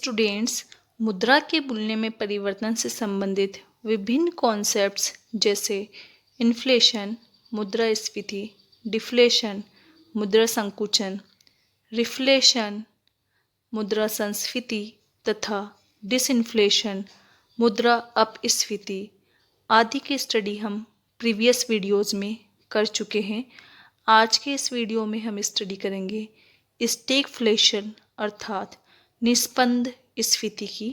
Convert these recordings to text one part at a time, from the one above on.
Students, मुद्रा के मूल्य में परिवर्तन से संबंधित विभिन्न कॉन्सेप्ट्स जैसे इन्फ्लेशन, मुद्रास्फीति, डिफ्लेशन, मुद्रा संकुचन, रिफ्लेशन, मुद्रा संस्फीति तथा डिसइन्फ्लेशन, मुद्रा अपस्फीति आदि की स्टडी हम प्रीवियस वीडियोज़ में कर चुके हैं। आज के इस वीडियो में हम स्टडी करेंगे स्टैगफ्लेशन अर्थात निस्पंद स्फीति की।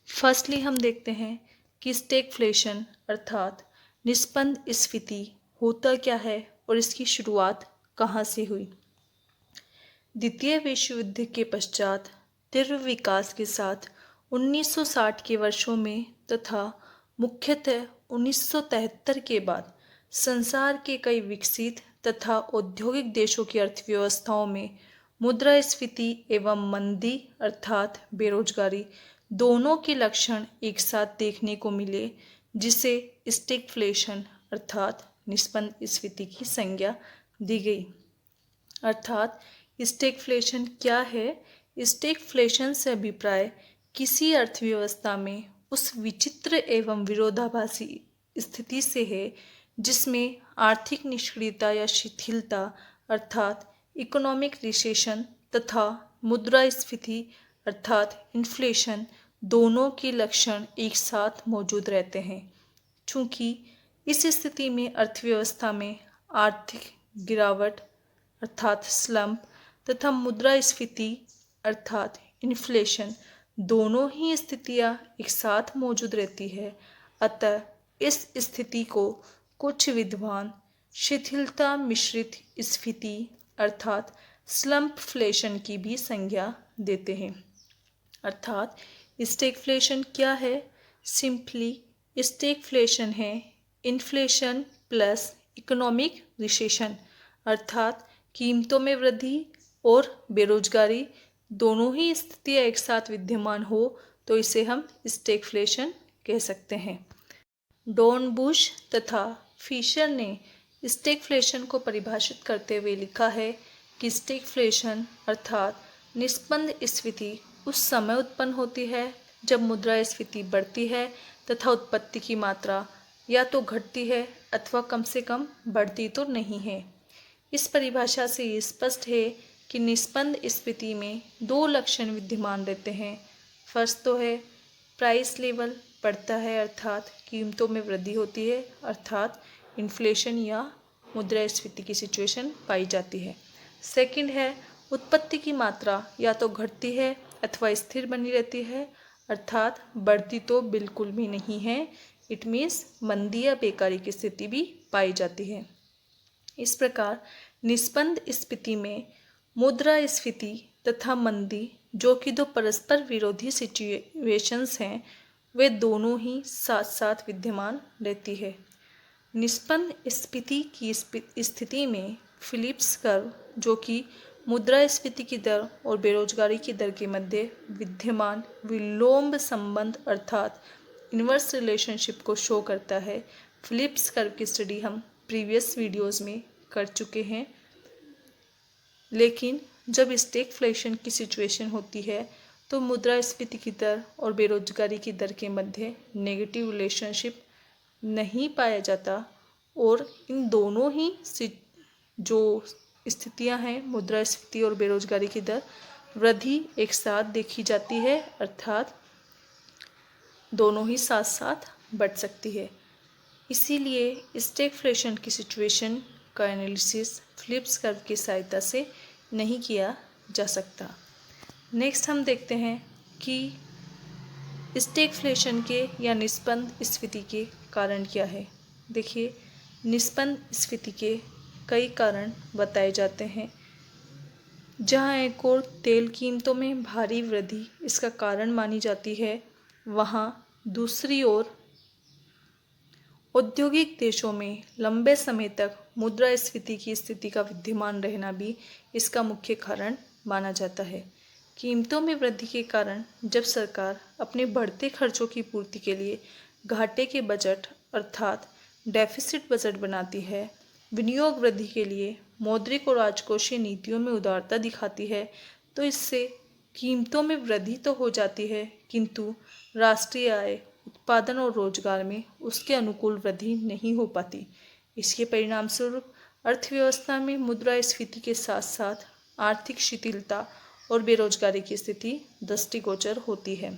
फर्स्टली हम देखते हैं कि स्टैगफ्लेशन अर्थात निस्पंद स्फीति होता क्या है और इसकी शुरुआत कहाँ से हुई। द्वितीय विश्व युद्ध के पश्चात तीव्र विकास के साथ 1960 के वर्षों में तथा मुख्यतः 1973 के बाद संसार के कई विकसित तथा औद्योगिक देशों की अर्थव्यवस्थाओं में मुद्रास्फीति एवं मंदी अर्थात बेरोजगारी दोनों के लक्षण एक साथ देखने को मिले, जिसे स्टैगफ्लेशन अर्थात निस्पंद स्फीति की संज्ञा दी गई। अर्थात स्टैगफ्लेशन क्या है? स्टैगफ्लेशन से अभिप्राय किसी अर्थव्यवस्था में उस विचित्र एवं विरोधाभासी स्थिति से है जिसमें आर्थिक निष्क्रियता या शिथिलता अर्थात इकोनॉमिक रिसेशन तथा मुद्रास्फीति अर्थात इन्फ्लेशन दोनों के लक्षण एक साथ मौजूद रहते हैं। चूँकि इस स्थिति में अर्थव्यवस्था में आर्थिक गिरावट अर्थात स्लम्प तथा मुद्रास्फीति अर्थात इन्फ्लेशन दोनों ही स्थितियाँ एक साथ मौजूद रहती है, अतः इस स्थिति को कुछ विद्वान शिथिलता मिश्रित स्फीति अर्थात स्लम्पफ्लेशन की भी संज्ञा देते हैं। अर्थात स्टैगफ्लेशन क्या है? सिंपली स्टैगफ्लेशन है इन्फ्लेशन प्लस इकोनॉमिक रिसेशन अर्थात कीमतों में वृद्धि और बेरोजगारी दोनों ही स्थितियाँ एक साथ विद्यमान हो तो इसे हम स्टैगफ्लेशन कह सकते हैं। डॉर्नबुश तथा फिशर ने स्टैगफ्लेशन को परिभाषित करते हुए लिखा है कि स्टैगफ्लेशन अर्थात निस्पंद स्फीति उस समय उत्पन्न होती है जब मुद्रास्फीति बढ़ती है तथा उत्पत्ति की मात्रा या तो घटती है अथवा कम से कम बढ़ती तो नहीं है। इस परिभाषा से ये स्पष्ट है कि निस्पंद स्फीति में दो लक्षण विद्यमान रहते हैं। फर्स्ट तो है प्राइस लेवल बढ़ता है अर्थात कीमतों में वृद्धि होती है अर्थात इन्फ्लेशन या मुद्रास्फीति की सिचुएशन पाई जाती है। सेकंड है उत्पत्ति की मात्रा या तो घटती है अथवा स्थिर बनी रहती है अर्थात बढ़ती तो बिल्कुल भी नहीं है। इट मीन्स मंदी या बेकारी की स्थिति भी पाई जाती है। इस प्रकार निस्पंद स्फीति में मुद्रास्फीति तथा मंदी जो कि दो परस्पर विरोधी सिचुएशंस हैं वे दोनों ही साथ साथ विद्यमान रहती है। निस्पंद स्फीति की स्थिति में फिलिप्स कर्व जो कि मुद्रास्फीति की दर और बेरोजगारी की दर के मध्य विद्यमान विलोम संबंध अर्थात इनवर्स रिलेशनशिप को शो करता है। फिलिप्स कर्व की स्टडी हम प्रीवियस वीडियोस में कर चुके हैं। लेकिन जब स्टैगफ्लेशन की सिचुएशन होती है तो मुद्रास्फीति की दर और बेरोजगारी की दर के मध्य नेगेटिव रिलेशनशिप नहीं पाया जाता और इन दोनों ही जो स्थितियां हैं मुद्रास्फीति और बेरोजगारी की दर वृद्धि एक साथ देखी जाती है अर्थात दोनों ही साथ साथ बढ़ सकती है। इसीलिए स्टैगफ्लेशन की सिचुएशन का एनालिसिस फिलिप्स कर्व की सहायता से नहीं किया जा सकता। नेक्स्ट हम देखते हैं कि स्टैगफ्लेशन के या निस्पंद स्फीति के कारण क्या है। देखिए, निस्पंद स्फीति के कई कारण बताए जाते हैं। जहाँ एक और तेल कीमतों में भारी वृद्धि इसका कारण मानी जाती है, वहाँ दूसरी ओर औद्योगिक देशों में लंबे समय तक मुद्रास्फीति की स्थिति का विद्यमान रहना भी इसका मुख्य कारण माना जाता है। कीमतों में वृद्धि के कारण जब सरकार अपने बढ़ते खर्चों की पूर्ति के लिए घाटे के बजट अर्थात डेफिसिट बजट बनाती है, विनियोग वृद्धि के लिए मौद्रिक और राजकोषीय नीतियों में उदारता दिखाती है, तो इससे कीमतों में वृद्धि तो हो जाती है, किंतु राष्ट्रीय आय, उत्पादन और रोजगार में उसके अनुकूल वृद्धि नहीं हो पाती। इसके परिणाम स्वरूप अर्थव्यवस्था में मुद्रास्फीति के साथ साथ आर्थिक शिथिलता और बेरोजगारी की स्थिति दृष्टिगोचर होती है,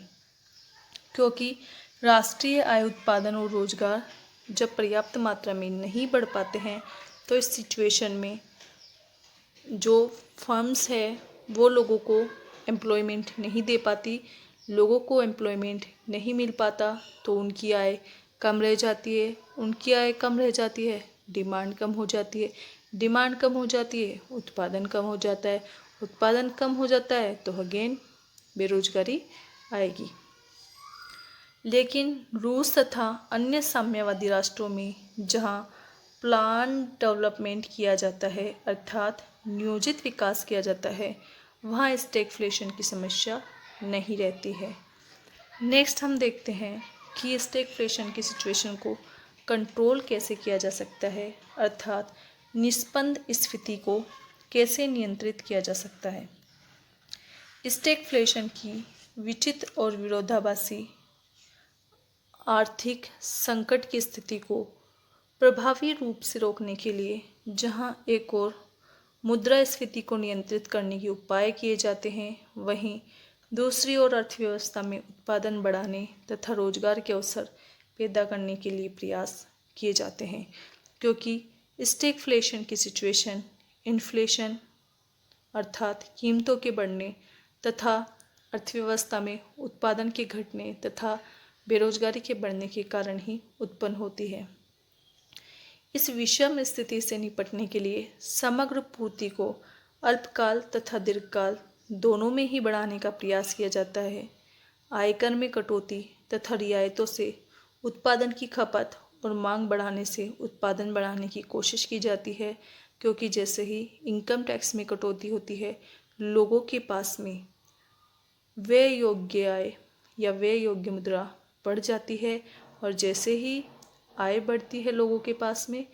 क्योंकि राष्ट्रीय आय, उत्पादन और रोजगार जब पर्याप्त मात्रा में नहीं बढ़ पाते हैं तो इस सिचुएशन में जो फर्म्स है वो लोगों को एम्प्लॉयमेंट नहीं दे पाती, लोगों को एम्प्लॉयमेंट नहीं मिल पाता तो उनकी आय कम रह जाती है, उनकी आय कम रह जाती है, डिमांड कम हो जाती है, डिमांड कम हो जाती है, उत्पादन कम हो जाता है, उत्पादन कम हो जाता है तो अगेन बेरोजगारी आएगी। लेकिन रूस तथा अन्य साम्यवादी राष्ट्रों में जहां प्लान डेवलपमेंट किया जाता है अर्थात नियोजित विकास किया जाता है, वहाँ स्टैगफ्लेशन की समस्या नहीं रहती है। नेक्स्ट हम देखते हैं कि स्टैगफ्लेशन की सिचुएशन को कंट्रोल कैसे किया जा सकता है, अर्थात निस्पंद स्फीति को कैसे नियंत्रित किया जा सकता है। स्टैगफ्लेशन की विचित्र और विरोधाभासी आर्थिक संकट की स्थिति को प्रभावी रूप से रोकने के लिए जहां एक और मुद्रास्फीति को नियंत्रित करने के उपाय किए जाते हैं, वहीं दूसरी ओर अर्थव्यवस्था में उत्पादन बढ़ाने तथा रोजगार के अवसर पैदा करने के लिए प्रयास किए जाते हैं, क्योंकि स्टैगफ्लेशन की सिचुएशन इन्फ्लेशन अर्थात कीमतों के बढ़ने तथा अर्थव्यवस्था में उत्पादन के घटने तथा बेरोजगारी के बढ़ने के कारण ही उत्पन्न होती है। इस विषम स्थिति से निपटने के लिए समग्र पूर्ति को अल्पकाल तथा दीर्घकाल दोनों में ही बढ़ाने का प्रयास किया जाता है। आयकर में कटौती तथा रियायतों से उत्पादन की खपत और मांग बढ़ाने से उत्पादन बढ़ाने की कोशिश की जाती है, क्योंकि जैसे ही इनकम टैक्स में कटौती होती है, लोगों के पास में व्यय योग्य आय या व्यय योग्य मुद्रा बढ़ जाती है, और जैसे ही आय बढ़ती है लोगों के पास में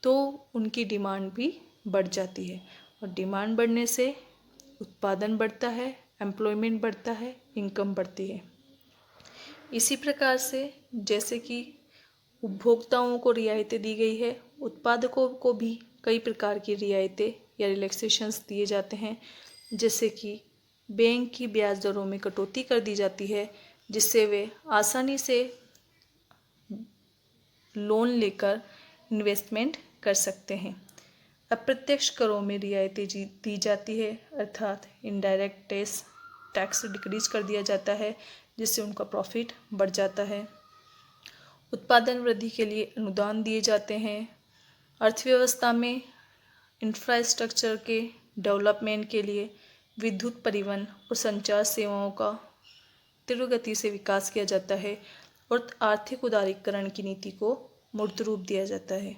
तो उनकी डिमांड भी बढ़ जाती है, और डिमांड बढ़ने से उत्पादन बढ़ता है, एम्प्लॉयमेंट बढ़ता है, इनकम बढ़ती है। इसी प्रकार से जैसे कि उपभोक्ताओं को रियायतें दी गई है, उत्पादकों को भी कई प्रकार की रियायतें या रिलैक्सेशंस दिए जाते हैं, जैसे कि बैंक की ब्याज दरों में कटौती कर दी जाती है, जिससे वे आसानी से लोन लेकर इन्वेस्टमेंट कर सकते हैं। अप्रत्यक्ष करों में रियायतें दी जाती है, अर्थात इनडायरेक्ट टैक्स डिक्रीज कर दिया जाता है, जिससे उनका प्रॉफिट बढ़ जाता है। उत्पादन वृद्धि के लिए अनुदान दिए जाते हैं। अर्थव्यवस्था में इंफ्रास्ट्रक्चर के डेवलपमेंट के लिए विद्युत, परिवहन और संचार सेवाओं का तीव्र गति से विकास किया जाता है, और आर्थिक उदारीकरण की नीति को मूर्त रूप दिया जाता है।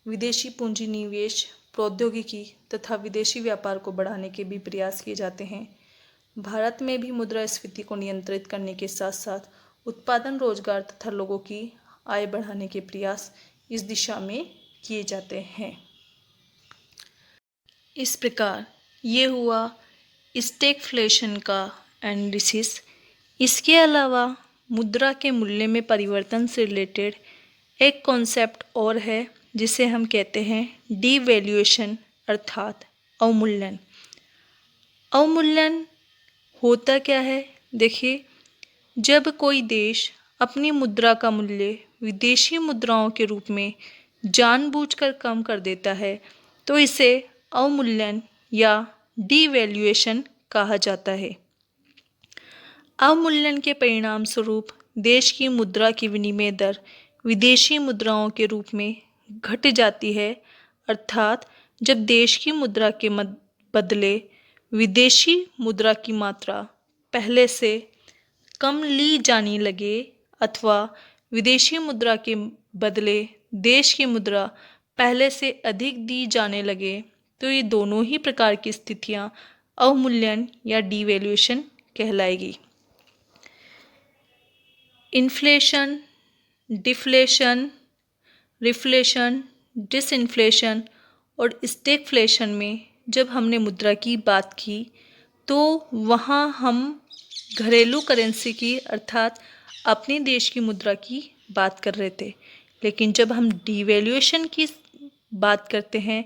विदेशी पूंजी निवेश, प्रौद्योगिकी तथा विदेशी व्यापार को बढ़ाने के भी प्रयास किए जाते हैं। भारत में भी मुद्रास्फीति को नियंत्रित करने के साथ साथ उत्पादन, रोजगार तथा लोगों की आय बढ़ाने के प्रयास इस दिशा में किए जाते हैं। इस प्रकार ये हुआ स्टैगफ्लेशन का एनालिसिस। इसके अलावा मुद्रा के मूल्य में परिवर्तन से रिलेटेड एक कॉन्सेप्ट और है, जिसे हम कहते हैं डीवैल्यूएशन अर्थात अवमूल्यन। अवमूल्यन होता क्या है? देखिए, जब कोई देश अपनी मुद्रा का मूल्य विदेशी मुद्राओं के रूप में जानबूझकर कम कर देता है तो इसे अवमूल्यन या डीवैल्यूएशन कहा जाता है। अवमूल्यन के परिणाम स्वरूप देश की मुद्रा की विनिमय दर विदेशी मुद्राओं के रूप में घट जाती है, अर्थात जब देश की मुद्रा के बदले विदेशी मुद्रा की मात्रा पहले से कम ली जाने लगे अथवा विदेशी मुद्रा के बदले देश की मुद्रा पहले से अधिक दी जाने लगे, तो ये दोनों ही प्रकार की स्थितियां अवमूल्यन या डीवैल्यूएशन कहलाएगी। इन्फ्लेशन, डिफ्लेशन, रिफ्लेशन, डिसइन्फ्लेशन और स्टैगफ्लेशन में जब हमने मुद्रा की बात की तो वहाँ हम घरेलू करेंसी की अर्थात अपने देश की मुद्रा की बात कर रहे थे। लेकिन जब हम डिवैल्यूएशन की बात करते हैं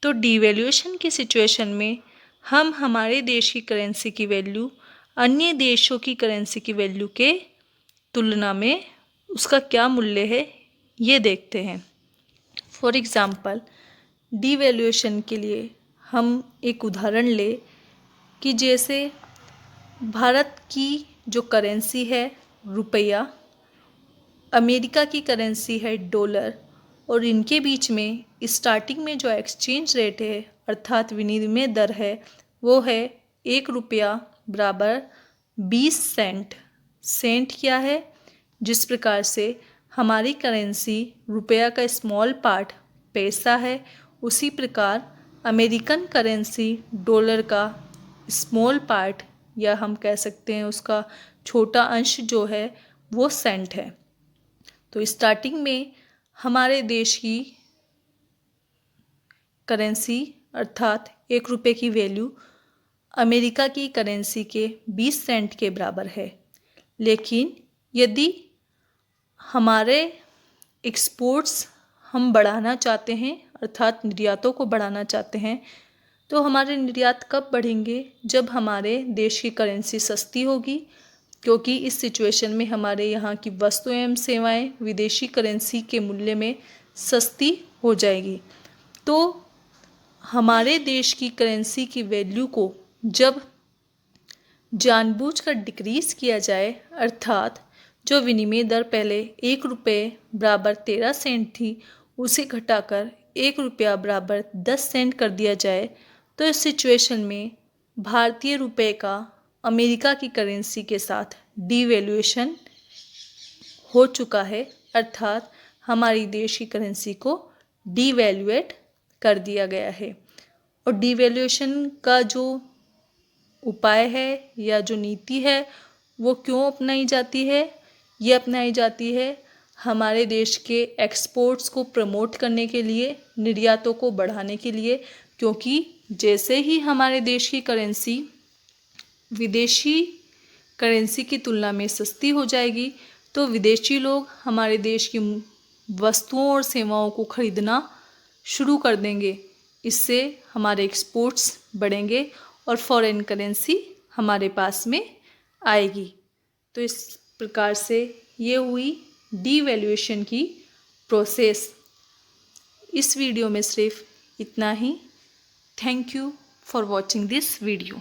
तो डिवैल्यूएशन की सिचुएशन में हम हमारे देश की करेंसी की वैल्यू अन्य देशों की करेंसी की वैल्यू के तुलना में उसका क्या मूल्य है ये देखते हैं। फॉर एग्ज़ाम्पल, डिवैल्यूएशन के लिए हम एक उदाहरण लें कि जैसे भारत की जो करेंसी है रुपया, अमेरिका की करेंसी है डॉलर, और इनके बीच में स्टार्टिंग में जो एक्सचेंज रेट है अर्थात विनिमय दर है वो है 1 रुपया बराबर 20 सेंट। सेंट क्या है? जिस प्रकार से हमारी करेंसी रुपया का स्मॉल पार्ट पैसा है, उसी प्रकार अमेरिकन करेंसी डॉलर का स्मॉल पार्ट या हम कह सकते हैं उसका छोटा अंश जो है वो सेंट है। तो स्टार्टिंग में हमारे देश की करेंसी अर्थात 1 रुपये की वैल्यू अमेरिका की करेंसी के 20 सेंट के बराबर है। लेकिन यदि हमारे एक्सपोर्ट्स हम बढ़ाना चाहते हैं अर्थात निर्यातों को बढ़ाना चाहते हैं, तो हमारे निर्यात कब बढ़ेंगे? जब हमारे देश की करेंसी सस्ती होगी, क्योंकि इस सिचुएशन में हमारे यहाँ की वस्तुएं एवं सेवाएं विदेशी करेंसी के मूल्य में सस्ती हो जाएगी। तो हमारे देश की करेंसी की वैल्यू को जब जानबूझकर डिक्रीज किया जाए अर्थात जो विनिमय दर पहले 1 रुपये बराबर 13 सेंट थी उसे घटाकर 1 रुपया बराबर 10 सेंट कर दिया जाए, तो इस सिचुएशन में भारतीय रुपये का अमेरिका की करेंसी के साथ डिवैल्यूएशन हो चुका है अर्थात हमारी देश की करेंसी को डिवैल्यूएट कर दिया गया है। और डिवैल्यूएशन का जो उपाय है या जो नीति है वो क्यों अपनाई जाती है? ये अपनाई जाती है हमारे देश के एक्सपोर्ट्स को प्रमोट करने के लिए, निर्यातों को बढ़ाने के लिए, क्योंकि जैसे ही हमारे देश की करेंसी विदेशी करेंसी की तुलना में सस्ती हो जाएगी तो विदेशी लोग हमारे देश की वस्तुओं और सेवाओं को खरीदना शुरू कर देंगे। इससे हमारे एक्सपोर्ट्स बढ़ेंगे और फॉरेन करेंसी हमारे पास में आएगी। तो इस प्रकार से ये हुई डिवैल्यूएशन की प्रोसेस। इस वीडियो में सिर्फ इतना ही। Thank you for watching this video.